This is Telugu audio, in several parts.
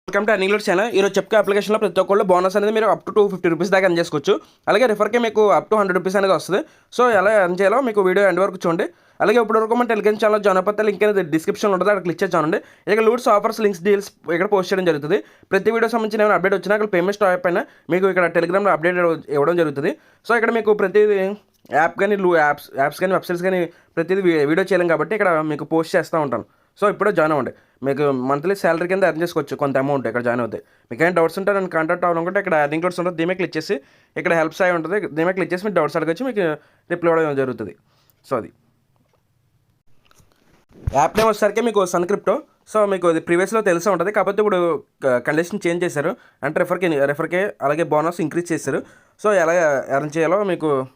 Welcome to earning channel. ఈరోజు చెప్పుకో అప్లికేషన్లో ప్రతి ఒక్కళ్ళు బోనస్ అనేది మీరు అప్ టు 250 రూపీస్ దాకా ఎర్న్ చేసుకోవచ్చు. అలాగే రిఫర్కి మీకు అప్ టు 100 రూపీస్ అనేది వస్తుంది. సో ఎలా ఎర్న్ చేయాలో మీకు వీడియో ఎండ్ వరకు చూడండి. అలాగే ఇప్పటివరకు మన టెలిగ్రామ్ ఛానల్ జాయిన్ అయిపోతే లింక్ అనేది డిస్క్రిప్షన్లో ఉంటుంది, అక్కడ క్లిక్ చేసి చూడండి. ఇక్కడ లూట్స్, ఆఫర్స్, లింక్స్, డీల్స్ ఇక్కడ పోస్ట్ చేయడం జరుగుతుంది. ప్రతి వీడియో సంబంధించిన ఏమైనా అప్డేట్ వచ్చినా అక్కడ పేమెంట్ స్టాప్ అయినా మీకు ఇక్కడ టెలిగ్రామ్లో అప్డేట్ ఇవ్వడం జరుగుతుంది. సో ఇక్కడ మీకు ప్రతిదీ యాప్ కానీ యాప్స్ కానీ వెబ్సైట్స్ కానీ ప్రతిదీ వీడియో చేయలేం కాబట్టి ఇక్కడ మీకు పోస్ట్ చేస్తూ ఉంటాను. సో ఇప్పుడే జాయిన్ అవ్వండి. మీకు మంత్లీ శాలరీ కింద ఎర్న్ చేసుకోవచ్చు కొంత అమౌంట్ ఇక్కడ జాయిన్ అవుతాయి. మీకు ఏమైనా డౌట్స్ ఉంటే నన్ను కాంటాక్ట్ అవ్వాలనుకుంటే ఇక్కడ ఎర్నింగ్ కోడ్స్ ఉంటుంది, దీమే క్లిక్ చేసి ఇక్కడ హెల్ప్స్ అయి ఉంటుంది, దీమే క్లిక్ చేసి మీకు డౌట్స్ అడగచ్చు, మీకు రిప్లై ఇవ్వడం జరుగుతుంది. సో అది యాప్ నేమ్ వచ్చేసరికి మీకు సన్క్రిప్టో. సో మీకు అది ప్రీవియస్లో తెలిసే ఉంటుంది, కాకపోతే ఇప్పుడు కండిషన్ చేంజ్ చేశారు. అంటే రెఫర్కే అలాగే బోనస్ ఇంక్రీజ్ చేశారు. సో ఎలా ఎర్న్ చేయాలో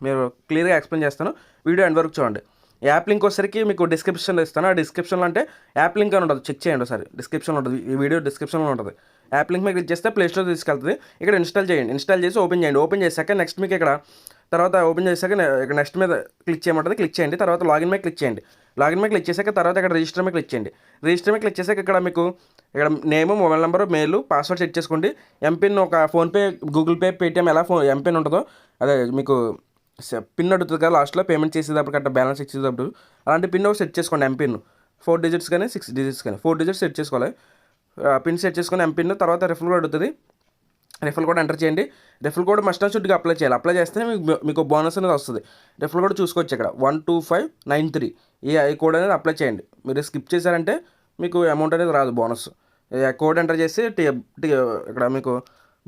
మీరు క్లియర్గా ఎక్స్ప్లెయిన్ చేస్తాను, వీడియో ఎండ్ వరకు చూడండి. యాప్ లింక్ వచ్చేసరికి మీకు డిస్క్రిప్షన్లో ఇస్తాను. ఆ డిస్క్రిప్షన్లో అంటే యాప్ లింక్ అని ఉంటుంది, చెక్ చేయండి ఒకసారి, డిస్క్రిప్షన్లో ఉంటుంది, ఈ వీడియో డిస్క్రిప్షన్లో ఉంటుంది. యాప్ లింక్ మీకు క్లిక్ చేస్తే ప్లే స్టోర్ తీసుకెళ్తుంది. ఇక్కడ ఇన్స్టాల్ చేయండి, ఇన్స్టాల్ చేసి ఓపెన్ చేయండి. ఓపెన్ చేశాక నెక్స్ట్ మీకు ఇక్కడ తర్వాత ఓపెన్ చేశాక ఇక్కడ నెక్స్ట్ మీద క్లిక్ చేయమంటుంది, క్లిక్ చేయండి. తర్వాత లాగిన్ మీద క్లిక్ చేయండి. లాగిన్ మీద క్లిక్ చేశాక తర్వాత ఇక్కడ రిజిస్టర్ మీద క్లిక్ చేయండి. రిజిస్టర్ మీద క్లిక్ చేశాక ఇక్కడ మీకు ఇక్కడ name, mobile number, mail, password set చేసుకోండి. ఎంపిన్ ఒక ఫోన్పే, గూగుల్ పే, పేటిఎం ఎలా ఎంపిన్ ఉంటుందో అదే మీకు పిన్ అడుగుతుంది కదా లాస్ట్లో పేమెంట్ చేసేటప్పుడు కట్ట బ్యాలెన్స్ ఇచ్చేటప్పుడు, అలాంటి పిన్ ఒకటి సెట్ చేసుకోండి. ఎంపిన్ 4 డిజిట్స్ కానీ 6 డిజిట్స్ కానీ 4 డిజిట్స్ సెట్ చేసుకోవాలి. పిన్ సెట్ చేసుకొని ఎంపిన్ తర్వాత రిఫల్ కోడ్ అడుగుతుంది, రిఫల్ కోడ్ ఎంటర్ చేయండి. రిఫల్ కోడ్ మస్ట్ అండ్ షుడ్గా అప్లై చేయాలి. అప్లై చేస్తే మీకు బోనస్ అనేది వస్తుంది. రిఫల్ కోడ్ చూసుకోవచ్చు ఇక్కడ 12593 ఈ కోడ్ అనేది అప్లై చేయండి. మీరు స్కిప్ చేశారంటే మీకు అమౌంట్ అనేది రాదు, బోనస్. కోడ్ ఎంటర్ చేసి ఇక్కడ మీకు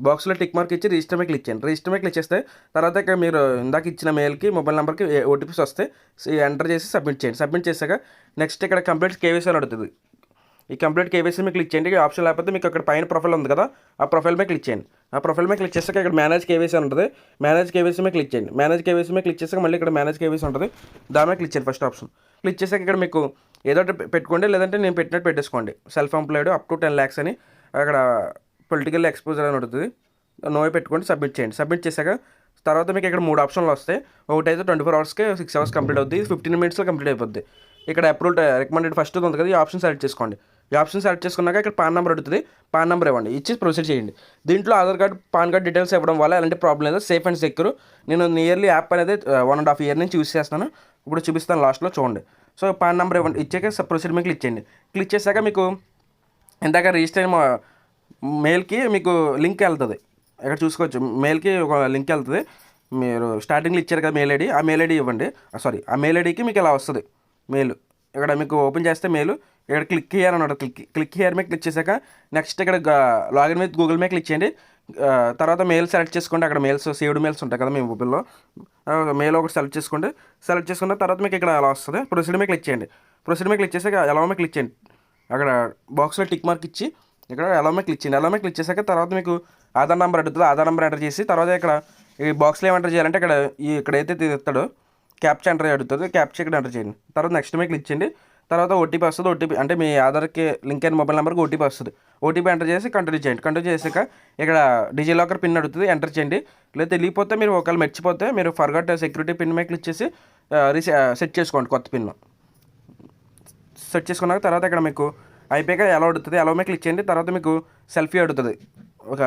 బాక్స్లో టిక్ మార్క్ ఇచ్చి రిజిస్టర్ మీద క్లిక్ చేయండి. రిజిస్టర్ మీద క్లిక్ చేస్తే తర్వాత ఇక్కడ మీరు ఇందాక ఇచ్చిన మెయిల్కి, మొబైల్ నెంబర్కి ఓటీపీస్ వస్తాయి. ఎంటర్ చేసి సబ్మిట్ చేయండి. సబ్మిట్ చేశాక నెక్స్ట్ ఇక్కడ కంప్లీట్ కేవైసీ అని అడుగుతుంది. ఈ కంప్లీట్ కేవైసీ మీద క్లిక్ చేయండి. ఆప్షన్ లేకపోతే మీకు అక్కడ పైన ప్రొఫైల్ ఉంది కదా, ఆ ప్రొఫైల్ మీద క్లిక్ చేయండి. ఆ ప్రొఫైల్ మీద క్లిక్ చేశాక ఇక్కడ మేనేజ్ కేవైసీ అని ఉంటుంది, మేనేజ్ కేవైసీ మీద క్లిక్ చేయండి. మేనేజ్ కేవైసీ మీద క్లిక్ చేశాక మళ్ళీ ఇక్కడ మేనేజ్ కేవైసీ ఉంటుంది, దాని మీద క్లిక్ చేయండి. ఫస్ట్ ఆప్షన్ క్లిక్ చేశాక ఇక్కడ మీకు ఏదో పెట్టుకోండి, లేదంటే నేను పెట్టినట్టు పెట్టేసుకోండి. Self employed up to 10 lakhs అని అక్కడ పొలిటికల్ ఎక్స్పోజర్ అని ఉంటుంది, నోవే పెట్టుకోండి. సబ్మిట్ చేయండి. సబ్మిట్ చేశాక తర్వాత మీకు ఇక్కడ 3 ఆప్షన్లు వస్తాయి. ఒకటి అయితే 24 hours-కి 6 hours కంప్లీట్ అవుతుంది, 15 minutes-లో కంప్లీట్ అయిపోద్ది. ఇక్కడ అప్రూవ్డ్ రికమెండెడ్ ఫస్ట్ ఉంది కదా, ఈ ఆప్షన్ సెలెక్ట్ చేసుకోండి. ఈ ఆప్షన్ సెలెక్ట్ చేసుకున్నాక ఇక్కడ పాన్ నెంబర్ అడుగుతుంది, పాన్ నెంబర్ ఇవ్వండి, ఇచ్చి ప్రొసీడ్ చేయండి. దీంట్లో Aadhaar card, pan card details ఇవ్వడం వల్ల ఎలాంటి ప్రాబ్లం లేదు, సేఫ్ అండ్ సెక్యూర్. నేను నియర్లీ యాప్ అనేది 1.5 year నుంచి యూస్ చేస్తాను, ఇప్పుడు చూపిస్తాను లాస్ట్లో చూడండి. సో పాన్ నెంబర్ ఇవ్వండి, ఇచ్చాక ప్రొసీడ్ మీద క్లిక్ చేయండి. క్లిక్ చేశాక మీకు ఇందాక రిజిస్టర్ అయిన మెయిల్కి మీకు లింక్ వెళ్తుంది. ఇక్కడ చూసుకోవచ్చు, మెయిల్కి ఒక లింక్ వెళ్తుంది. మీరు స్టార్టింగ్లో ఇచ్చారు కదా మెయిల్ ఐడి, ఆ మెయిల్ ఐడి ఇవ్వండి. ఆ మెయిల్ ఐడికి మీకు ఇలా వస్తుంది మెయిల్. ఇక్కడ మీకు ఓపెన్ చేస్తే మెయిల్ ఇక్కడ క్లిక్ హియర్ అన్నాడు, క్లిక్ హియర్ మీద క్లిక్ చేశాక నెక్స్ట్ ఇక్కడ లాగిన్ విత్ గూగుల్ మీద క్లిక్ చేయండి. తర్వాత మెయిల్ సెలెక్ట్ చేసుకోండి. అక్కడ మెయిల్స్, సేవ్డ్ మెయిల్స్ ఉంటాయి కదా మీ మొబైల్లో, మెయిల్ ఒకటి సెలెక్ట్ చేసుకోండి. సెలెక్ట్ చేసుకున్న తర్వాత మీకు ఇక్కడ అలా వస్తుంది, ప్రొసీడ్ మీద క్లిక్ చేయండి. ప్రొసీడ్ మీద క్లిక్ చేశాక ఎలా మీద క్లిక్ చేయండి. అక్కడ బాక్స్లో టిక్ మార్క్ ఇచ్చి ఇక్కడ ఎలా మీద క్లిక్ చేయండి. ఎలా మీద క్లిక్ చేశాక తర్వాత మీకు ఆధార్ నెంబర్ అడుగుతుంది, ఆధార్ నెంబర్ ఎంటర్ చేసి తర్వాత ఇక్కడ ఈ బాక్స్లో ఏం ఎంటర్ చేయాలంటే ఇక్కడైతే ఇస్తాడో క్యాప్చా ఎంటర్ అడుగుతుంది, క్యాప్చా ఇక్కడ ఎంటర్ చేయండి. తర్వాత నెక్స్ట్ మీద క్లిక్ చేయండి. తర్వాత ఓటీపీ వస్తుంది, ఓటీపీ అంటే మీ ఆధార్కి లింక్ అయిన మొబైల్ నెంబర్కి ఓటీపీ వస్తుంది. ఓటీపీ ఎంటర్ చేసి కంటిన్యూ చేయండి. కంటిన్యూ చేశాక ఇక్కడ డిజిలాకర్ పిన్ అడుగుతుంది, ఎంటర్ చేయండి. లేదా తెలియకపోతే మీరు ఒకవేళ మర్చిపోతే మీరు ఫర్గాట్ సెక్యూరిటీ పిన్ మీద క్లిక్ చేసి సెట్ చేసుకోండి, కొత్త పిన్ సెట్ చేసుకున్నాక తర్వాత ఇక్కడ మీకు అయిపోయాక ఎలా అడుగుతుంది, ఎలా మీద క్లిక్ చేయండి. తర్వాత మీకు సెల్ఫీ అడుగుతుంది, ఒక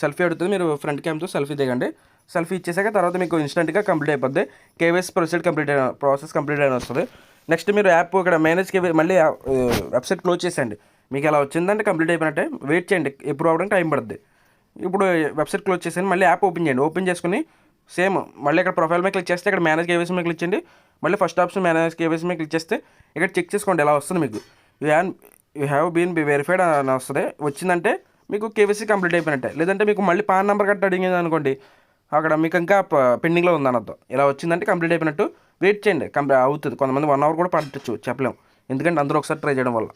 సెల్ఫీ అడుగుతుంది, మీరు ఫ్రంట్ క్యామ్తో సెల్ఫీ దిగండి. సెల్ఫీ ఇచ్చేసాక తర్వాత మీకు ఇన్స్టెంట్గా కంప్లీట్ అయిపోద్ది. కేవైసీ ప్రాసెస్ కంప్లీట్ అయిన వస్తుంది. నెక్స్ట్ మీరు యాప్ ఇక్కడ మేనేజ్ మళ్ళీ వెబ్సైట్ క్లోజ్ చేసేయండి. మీకు ఎలా వచ్చిందంటే కంప్లీట్ అయిపోయినట్టే, వెయిట్ చేయండి, ఎప్పుడు అవ్వడానికి టైం పడుతుంది. ఇప్పుడు వెబ్సైట్ క్లోజ్ చేసేయండి, మళ్ళీ యాప్ ఓపెన్ చేయండి. ఓపెన్ చేసుకుని సేమ్ మళ్ళీ ఇక్కడ ప్రొఫైల్ మీద క్లిక్ చేస్తే ఇక్కడ మేనేజ్ కేవైసీ మీద క్లిక్ చేయండి. మళ్ళీ ఫస్ట్ ఆప్షన్ మేనేజ్ కేవైసీ మీద క్లిక్ చేస్తే ఇక్కడ చెక్ చేసుకోండి ఎలా వస్తుంది. మీకు యూ హ్యావ్ బీన్ వెరిఫైడ్ అని వస్తుంది. వచ్చిందంటే మీకు కేవైసీ కంప్లీట్ అయిపోయినట్టే. లేదంటే మీకు మళ్ళీ పాన్ నెంబర్ కట్ట అడిగింది అనుకోండి, అక్కడ మీకు ఇంకా పెండింగ్లో ఉంది అనొద్దు. ఇలా వచ్చిందంటే కంప్లీట్ అయిపోయినట్టు, వెయిట్ చేయండి, అవుతుంది. కొంతమంది 1 hour కూడా పట్టచ్చు, చెప్పలేము, ఎందుకంటే అందరూ ఒకసారి ట్రై చేయడం వల్ల.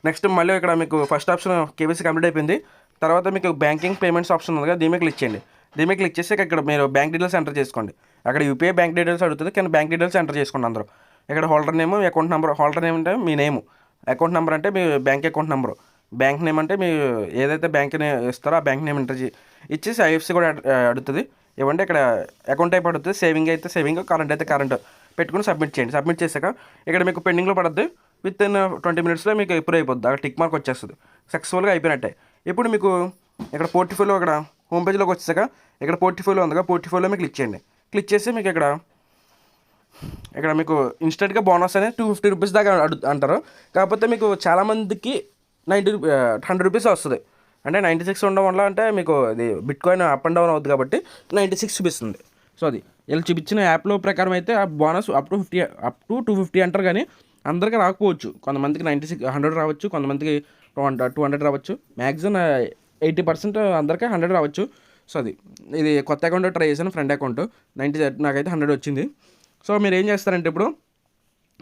నెక్స్ట్ మళ్ళీ ఇక్కడ మీకు ఫస్ట్ ఆప్షన్ కేవైసీ కంప్లీట్ అయిపోయింది. తర్వాత మీకు బ్యాంకింగ్ పేమెంట్స్ ఆప్షన్ ఉంది కదా, దీని మీద క్లిక్ చేయండి. దీని మీద క్లిక్ చేసి ఇక్కడ మీరు బ్యాంక్ డీటెయిల్స్ ఎంటర్ చేసుకోండి. అక్కడ యూపీఐ బ్యాంక్ డీటెయిల్స్ అడుగుతుంది, కానీ బ్యాంక్ డీటెయిల్స్ ఎంటర్ చేసుకోండి అందరూ. ఇక్కడ holder name, account number, holder name అంటే మీ నేము, అకౌంట్ నెంబర్ అంటే మీ bank account number, bank name అంటే మీ ఏదైతే బ్యాంక్ ఇస్తారో ఆ బ్యాంక్ నేమ్ ఎంటర్ ఇచ్చేసి ఐఎఫ్సి కూడా అడుగుతుంది, ఇవ్వండి. ఇక్కడ అకౌంట్ టైప్ అడుగుతుంది, సేవింగ్ అయితే సేవింగ్, కరెంట్ అయితే కరెంట్ పెట్టుకుని సబ్మిట్ చేయండి. సబ్మిట్ చేశాక ఇక్కడ మీకు పెండింగ్లో పడుద్ది, విత్ ఇన్ 20 మినిట్స్లో మీకు అప్రూవ్ అయిపోద్ది. అక్కడ టిక్ మార్క్ వచ్చేస్తుంది, సక్సెస్ఫుల్గా అయిపోయినట్టే. ఇప్పుడు మీకు ఇక్కడ పోర్ట్ఫోలియో, ఇక్కడ హోమ్ పేజ్లోకి వచ్చేసాక ఇక్కడ పోర్ట్ఫోలియో ఉందిగా, పోర్ట్ఫోలియో మీకు క్లిక్ చేయండి. క్లిక్ చేసి మీకు ఇక్కడ మీకు ఇన్స్టెంట్గా బోనస్ అనేది 250 రూపీస్ దాకా అంటారు. కాకపోతే మీకు చాలామందికి 100 రూపీస్ వస్తుంది. అంటే 96 ఉండడం వల్ల అంటే మీకు అది bit coin up and down అవుతుంది కాబట్టి 96 చూపిస్తుంది. సో అది వీళ్ళు చూపించిన యాప్లో ప్రకారం అయితే ఆ బోనస్ అప్ టు 250 అంటారు, కానీ అందరికీ రాకపోవచ్చు. కొంతమందికి 100 రావచ్చు, కొంతమందికి 200 రావచ్చు. మ్యాక్సిమం 80% అందరికీ 100 రావచ్చు. సో అది ఇది కొత్త అకౌంట్ ట్రై చేశాను, ఫ్రెండ్ అకౌంట్. నాకైతే 100 వచ్చింది. సో మీరు ఏం చేస్తారంటే ఇప్పుడు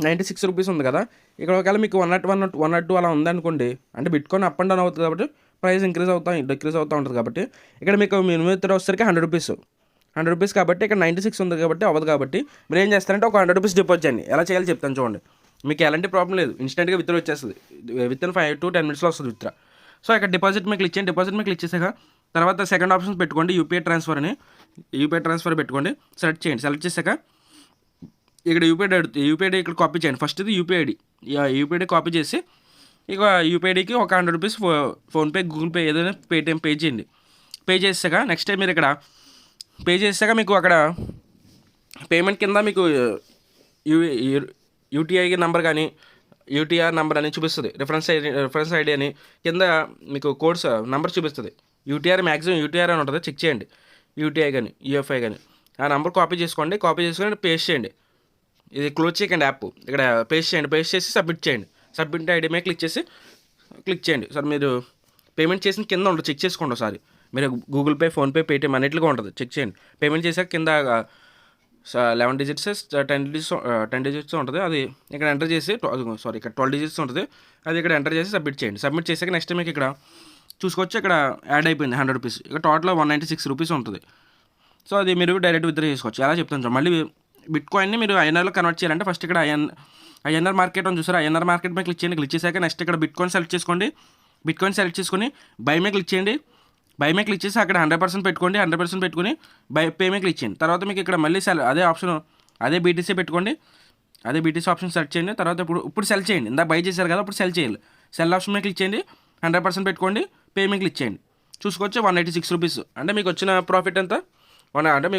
96 రూపీస్ ఉంది కదా, ఇక్కడ ఒకవేళ మీకు 102 అలా ఉందనుకోండి, అంటే bit coin up and down అవుతుంది కాబట్టి ప్రైస్ డిక్రీజ్ అవుతూ ఉంటుంది. కాబట్టి ఇక్కడ మీకు మినిమం వచ్చేసరికి 100 రూపీస్ కాబట్టి ఇక్కడ 96 ఉంది కాబట్టి అవ్వదు. కాబట్టి మీరు ఏం చేస్తారంటే ఒక 100 రూపీస్ డిపాజిట్ చేయండి. ఎలా చేయాలో చెప్తాను చూడండి. మీకు ఎలాంటి ప్రాబ్లం లేదు, ఇన్స్టెంట్గా విత్డ్రా వచ్చేస్తుంది. విత్ ఇన్ 5 to 10 మినిట్స్లో వస్తుంది విత్డ్రా. సో ఇక్కడ డిపాజిట్ మీకు క్లిక్ చేయండి. డిపాజిట్ మీకు క్లిక్ చేసాక తర్వాత సెకండ్ ఆప్షన్ పెట్టుకోండి, యూపీఐ ట్రాన్స్ఫర్ పెట్టుకోండి. సెలెక్ట్ చేయండి. సెలెక్ట్ చేశాక ఇక్కడ యూపీఐ ఇక్కడ కాపీ చేయండి. ఫస్ట్ ఇది యూపీఐ కాపీ చేసి ఇక యూపీఐకి ఒక 100 రూపీస్ ఫోన్పే, గూగుల్ పే, ఏదైనా పేటిఎం పే చేయండి. పే చేసాక నెక్స్ట్ టైం మీరు ఇక్కడ పే చేసాక మీకు అక్కడ పేమెంట్ కింద మీకు యూటీఐ నెంబర్ కానీ యూటీఆర్ నెంబర్ అని చూపిస్తుంది. రిఫరెన్స్ ఐడి అని కింద మీకు కోడ్స్ నెంబర్ చూపిస్తుంది. మ్యాక్సిమం యూటీఆర్ అని ఉంటుంది, చెక్ చేయండి. యూటీఐ కానీ యూఎఫ్ఐ కానీ ఆ నెంబర్ కాపీ చేసుకొని పేస్ట్ చేయండి. ఇది క్లోజ్ చేయకండి యాప్. ఇక్కడ పేస్ట్ చేసి సబ్మిట్ చేయండి. సబ్మిట్ ఐడి మీద క్లిక్ చేయండి. సార్ మీరు పేమెంట్ చేసిన కింద ఉంటుంది, చెక్ చేసుకోండి ఒకసారి. మీరు గూగుల్ పే, ఫోన్పే, పేటిఎం అన్నిటిగా ఉంటుంది, చెక్ చేయండి. పేమెంట్ చేశాక కింద 11 digits 10 digits ఉంటుంది. అది ఇక్కడ ఎంటర్ చేసి ఇక్కడ 12 digits ఉంటుంది. అది ఇక్కడ ఎంటర్ చేసి సబ్మిట్ చేయండి. సబ్మిట్ చేశాక నెక్స్ట్ మీకు ఇక్కడ చూసుకోవచ్చు, ఇక్కడ యాడ్ అయిపోయింది 100 రూపీస్. ఇక టోటల్ 196 రూపీస్ ఉంటుంది. సో అది మీరు డైరెక్ట్ విత్డ్రా చేసుకోవచ్చు. ఎలా చెప్తాను. మళ్ళీ బిట్ కాయిన్ని మీరు ఐఎన్ఆర్లో కన్వర్ట్ చేయాలంటే ఫస్ట్ ఇక్కడ ఐఎన్ఆర్ మార్కెట్ అని చూసారు, ఐఎన్ఆర్ మార్కెట్ మీద క్లిక్ చేయండి. క్లిక్ చేశాక నెక్స్ట్ ఇక్కడ బిట్ కాయిన్ సెలెక్ట్ చేసుకోండి. బిట్ కాయిన్ సెలెక్ట్ చేసుకొని బై మీద క్లిక్ చేయండి. బై మీద క్లిక్ చేసి అక్కడ 100% పెట్టుకోండి. 100% పెట్టుకుని పే మీద క్లిక్ చేయండి. తర్వాత మీకు ఇక్కడ మళ్ళీ అదే ఆప్షన్, అదే బీటీసీ పెట్టుకోండి. అదే బీటీసీ ఆప్షన్ సెలెక్ట్ చేయండి. తర్వాత ఇప్పుడు సెల్ చేయండి. ఇందాక బై చేశారు కదా, ఇప్పుడు సెల్ చేయాలి. సెల్ ఆప్షన్ మీద క్లిక్ చేయండి. 100% పెట్టుకోండి. పే మీద క్లిక్ చేయండి. చూసుకోవచ్చు 186 రూపీస్. అంటే మీకు వచ్చిన ప్రాఫిట్ ఎంత అంటే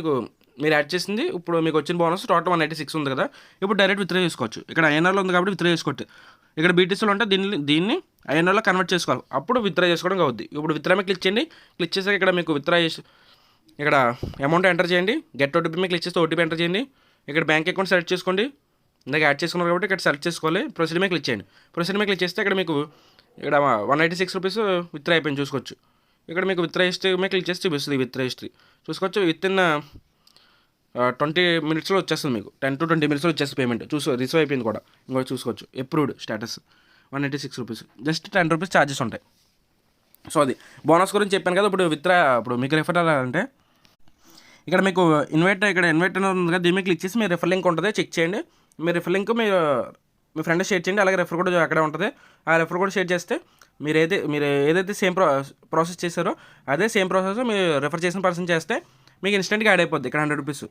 మీరు యాడ్ చేసింది ఇప్పుడు మీకు వచ్చిన బోనస్ టోటల్ 186 ఉంది కదా. ఇప్పుడు డైరెక్ట్ విత్డ్రా చేసుకోవచ్చు. ఇక్కడ ఐఎన్ఆర్లో ఉంది కాబట్టి విత్డ్రా చేసుకోవచ్చు. ఇక్కడ బీటీసీలో ఉంటే దీన్ని ఐఎన్ఆర్లో కన్వర్ట్ చేసుకోవాలి, అప్పుడు విత్డ్రా చేసుకోవడం అవుద్ది. ఇప్పుడు విత్డ్రా మీద క్లిక్ చేయండి. క్లిక్ చేసాక ఇక్కడ మీకు విత్డ్రా చేసి ఇక్కడ అమౌంట్ ఎంటర్ చేయండి. గెట్ ఓటీపీ మీద క్లిక్ చేస్తే ఓటీపీ ఎంటర్ చేయండి. ఇక్కడ బ్యాంక్ అకౌంట్ సెలెక్ట్ చేసుకోండి. ఇందాక యాడ్ చేసుకున్నారు కాబట్టి ఇక్కడ సెలెక్ట్ చేసుకోవాలి. ప్రొసీడ్ మీద క్లిక్ చేయండి. ప్రొసీడ్ మీద క్లిక్ చేస్తే ఇక్కడ మీకు ఇక్కడ 196 రూపీస్ విత్డ్రా అయిపోయింది చూసుకోవచ్చు. ఇక్కడ మీకు విత్డ్రా హిస్టరీ మీద క్లిక్ చేసి చూపిస్తుంది. విత్డ్రా హిస్టరీ చూసుకోవచ్చు. విత్ ఇన్ 20 మినిట్స్లో వచ్చేస్తుంది. మీకు 10 to 20 మినిట్స్లో వచ్చేస్తుంది పేమెంట్. రిసీవ్ అయిపోయింది కూడా. ఇంకోటి చూసుకోవచ్చు, approved status 186 rupees. Just 10 rupees charges ఉంటాయి. సో అది బోనస్ గురించి చెప్పాను కదా. ఇప్పుడు మీకు రెఫర్ అవ్వాలంటే ఇక్కడ మీకు ఇన్వైట్ ఉంది కదా, దీని మీద క్లిక్ చేసి మీ రెఫర్ లింక్ ఉంటుంది, చెక్ చేయండి. మీ రెఫర్ లింక్ మీ ఫ్రెండ్ షేర్ చేయండి. అలాగే రెఫర్ కూడా అక్కడే ఉంటుంది. ఆ రెఫర్ కూడా షేర్ చేస్తే మీరు ఏదైతే సేమ్ ప్రాసెస్ చేశారో అదే సేమ్ ప్రాసెస్ మీరు రెఫర్ చేసిన పర్సన్ చేస్తే మీకు ఇన్స్టెంట్గా యాడ్ అయిపోద్ది. ఇక్కడ 100 రూపీస్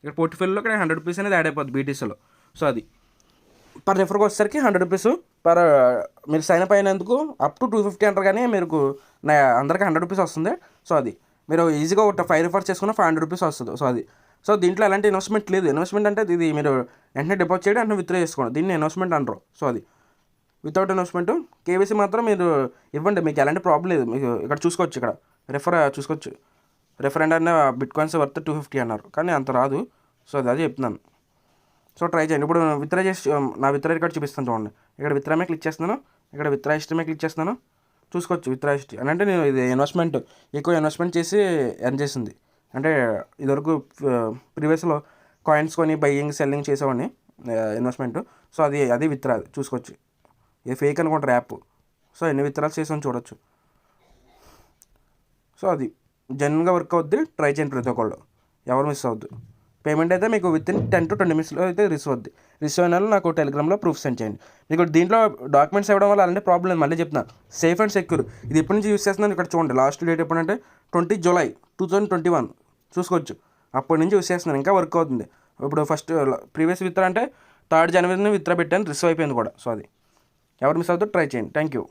ఇక్కడ పోర్ట్ఫోలియోలో ఇక్కడ 100 రూపీస్ అనేది యాడ్ అయిపోద్ది బీటీసీలో. సో అది పర్ రెఫర్కి వచ్చేసరికి 100 రూపీస్ మీరు సైన్ అప్ అయినందుకు అప్ టు 250 అంటారు, కానీ మీకు అందరికీ 100 రూపీస్ వస్తుంది. సో అది మీరు ఈజీగా ఒక 5 రెఫర్ చేసుకున్న 500 రూపీస్ వస్తుంది. సో అది దీంట్లో ఎలాంటి ఇన్వెస్ట్మెంట్ లేదు. ఇన్వెస్ట్మెంట్ అంటే ఇది మీరు వెంటనే డిపాజిట్ చేయడం వెంటనే విత్డ్రా చేసుకోండి. దీన్ని ఇన్వెస్ట్మెంట్ అంటారు. సో అది వితౌట్ ఇన్వెస్ట్మెంట్. కేవైసీ మాత్రం మీరు ఇవ్వండి, మీకు ఎలాంటి ప్రాబ్లం లేదు. మీకు ఇక్కడ చూసుకోవచ్చు, ఇక్కడ చూసుకోవచ్చు. రెఫరెండ్ అన్న బిట్ కాయిన్స్ వర్త్ 250 అన్నారు, కానీ అంత రాదు. సో అది చెప్తున్నాను. సో ట్రై చేయండి. ఇప్పుడు విత్డ్రా చేసి నా విత్డ్రా రికార్డ్ చూపిస్తాను చూడండి. ఇక్కడ విత్డ్రా మీద క్లిక్ చేస్తున్నాను. ఇక్కడ విత్డ్రా హిస్టరీ మీద క్లిక్ చేస్తున్నాను. చూసుకోవచ్చు విత్డ్రా హిస్టరీ అని. అంటే నేను ఇది ఎక్కువ ఇన్వెస్ట్మెంట్ చేసి ఎర్న్ చేసింది. అంటే ఇదివరకు ప్రీవియస్లో కాయిన్స్ కొని బయ్యింగ్ సెల్లింగ్ చేసేవాడిని ఇన్వెస్ట్మెంట్. సో అది విత్డ్రా చూసుకోవచ్చు. ఇది ఫేక్ అనుకుంటారు యాప్. సో ఎన్ని విత్డ్రాల్స్ చేసామని చూడొచ్చు. సో అది జెన్యున్గా వర్క్ అవుద్ది. ట్రై చేయండి ప్రతి ఒక్కళ్ళు, ఎవరు మిస్ అవ్వద్దు. పేమెంట్ అయితే మీకు విత్ ఇన్ 10 to 20 మినిట్స్లో అయితే రిసీవ్ అవుద్ది. రిసీవ్ అయిన నాకు టెలిగ్రామ్లో ప్రూఫ్ సెండ్ చేయండి. మీకు దీంట్లో డాక్యుమెంట్స్ ఇవ్వడం వల్ల అలాంటి ప్రాబ్లం మళ్ళీ చెప్తున్నాను. Safe and secure. ఇది ఎప్పటి నుంచి యూస్ చేస్తున్నాను ఇక్కడ చూడండి. లాస్ట్ డేట్ ఎప్పుడంటే 20 జూలై 2021 చూసుకోవచ్చు. అప్పటి నుంచి యూస్ చేస్తున్నాను, ఇంకా వర్క్ అవుతుంది. ఇప్పుడు ఫస్ట్ ప్రీవియస్ విత్డ్రా అంటే 3rd జనవరిని విత్డ్రా పెట్టాను, రిసీవ్ అయిపోయింది కూడా. సో అది ఎవరు మిస్ అవుతారో ట్రై చేయండి. Thank you.